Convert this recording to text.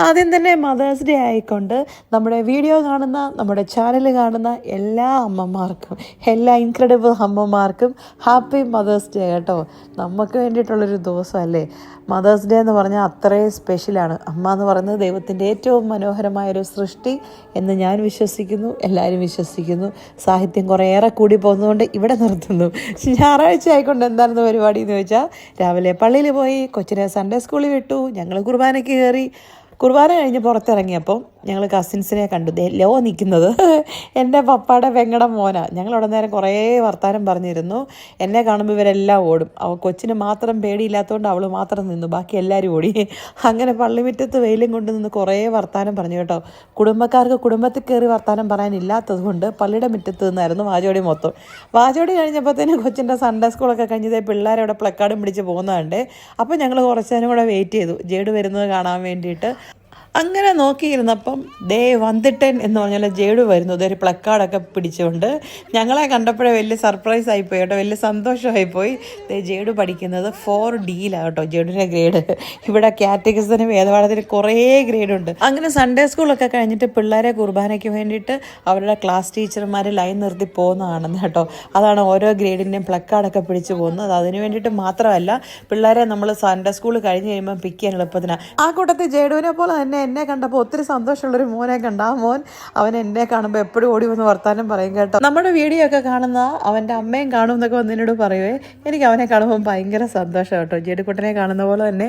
ആദ്യം തന്നെ mothers day ആയിക്കൊണ്ട് നമ്മുടെ വീഡിയോ കാണുന്ന നമ്മുടെ ചാനൽ കാണുന്ന എല്ലാ അമ്മമാർക്കും എല്ലാ ഇൻക്രെഡിബിൾ അമ്മമാർക്കും ഹാപ്പി മദേഴ്സ് ഡേ കേട്ടോ. നമുക്ക് വേണ്ടിയിട്ടുള്ളൊരു ദിവസമല്ലേ മദേഴ്സ് ഡേ എന്ന് പറഞ്ഞാൽ അത്രയും സ്പെഷ്യലാണ്. അമ്മ എന്ന് പറയുന്നത് ദൈവത്തിൻ്റെ ഏറ്റവും മനോഹരമായൊരു സൃഷ്ടി എന്ന് ഞാൻ വിശ്വസിക്കുന്നു, എല്ലാവരും വിശ്വസിക്കുന്നു. സാഹിത്യം കുറേയേറെ കൂടി പോകുന്നതുകൊണ്ട് ഇവിടെ നിർത്തുന്നു. ഞായറാഴ്ച ആയിക്കൊണ്ട് എന്തായിരുന്നു പരിപാടി എന്ന് ചോദിച്ചാൽ, രാവിലെ പള്ളിയിൽ പോയി, കൊച്ചിനെ സൺഡേ സ്കൂളിൽ വിട്ടു, ഞങ്ങൾ കുർബാനയ്ക്ക് കയറി. കുർബാന കഴിഞ്ഞ് പുറത്തിറങ്ങിയപ്പോൾ ഞങ്ങൾ കസിൻസിനെ കണ്ടു. ലോ നിൽക്കുന്നത് എൻ്റെ പപ്പായുടെ പെങ്ങടെ മോനാണ്. ഞങ്ങളവിടെ നേരം കുറേ വർത്താനം പറഞ്ഞിരുന്നു. എന്നെ കാണുമ്പോൾ ഇവരെല്ലാം ഓടും. കൊച്ചിന് മാത്രം പേടിയില്ലാത്തതുകൊണ്ട് അവൾ മാത്രം നിന്നു, ബാക്കി എല്ലാവരും ഓടി. അങ്ങനെ പള്ളിമുറ്റത്ത് വെയിലും കൊണ്ട് നിന്ന് കുറേ വർത്താനം പറഞ്ഞു കേട്ടോ. കുടുംബക്കാർക്ക് കുടുംബത്തിൽ കയറി വർത്താനം പറയാനില്ലാത്തത് കൊണ്ട് പള്ളിയുടെ മുറ്റത്ത് നിന്നായിരുന്നു വാചോടി മൊത്തം. വാചോടി കഴിഞ്ഞപ്പോഴത്തേനും കൊച്ചിൻ്റെ സൺഡേ സ്കൂളൊക്കെ കഴിഞ്ഞതേ പിള്ളേരവിടെ പ്ലക്കാർഡും പിടിച്ച് പോകുന്നതുണ്ട്. അപ്പോൾ ഞങ്ങൾ കുറച്ച് നേരം കൂടെ വെയിറ്റ് ചെയ്തു ജേഡ് വരുന്നത് കാണാൻ വേണ്ടിയിട്ട്. അങ്ങനെ നോക്കിയിരുന്നപ്പം വന്നിട്ടൻ എന്ന് പറഞ്ഞാൽ ജേഡു വരുന്നു, ഒരു പ്ലക്കാർഡൊക്കെ പിടിച്ചുകൊണ്ട്. ഞങ്ങളെ കണ്ടപ്പോഴേ വലിയ സർപ്രൈസ് ആയിപ്പോയി കേട്ടോ, വലിയ സന്തോഷമായിപ്പോയി. ജേഡു പഠിക്കുന്നത് 4Dയിലാണ് കേട്ടോ ജേഡുവിൻ്റെ ഗ്രേഡ്. ഇവിടെ കാറ്റഗിസത്തിനും വേദപാഠത്തിന് കുറേ ഗ്രേഡുണ്ട്. അങ്ങനെ സൺഡേ സ്കൂളൊക്കെ കഴിഞ്ഞിട്ട് പിള്ളേരെ കുർബാനയ്ക്ക് വേണ്ടിയിട്ട് അവരുടെ ക്ലാസ് ടീച്ചർമാർ ലൈൻ നിർത്തി പോകുന്നതാണെന്ന് കേട്ടോ. അതാണ് ഓരോ ഗ്രേഡിൻ്റെയും പ്ലക്കാർഡൊക്കെ പിടിച്ചു പോകുന്നത്. അത് അതിന് വേണ്ടിയിട്ട് മാത്രമല്ല, പിള്ളേരെ നമ്മൾ സൺഡേ സ്കൂൾ കഴിഞ്ഞ് കഴിയുമ്പം പിക്ക് ചെയ്യാൻ എളുപ്പത്തിനാണ്. ആ കൂട്ടത്തിൽ ജേഡുവിനെ പോലെ തന്നെ എന്നെ കണ്ടപ്പോൾ ഒത്തിരി സന്തോഷമുള്ളൊരു മോനെ കണ്ട. ആ മോൻ അവൻ എന്നെ കാണുമ്പോൾ എപ്പോഴും ഓടി വന്ന് വർത്താനം പറയും കേട്ടോ. നമ്മുടെ വീഡിയോ ഒക്കെ കാണുന്ന അവൻ്റെ അമ്മയും കാണും എന്നൊക്കെ വന്നതിനോട് പറയുവേ. എനിക്ക് അവനെ കാണുമ്പോൾ ഭയങ്കര സന്തോഷം കേട്ടോ, ജേഡുക്കുട്ടനെ കാണുന്ന പോലെ തന്നെ.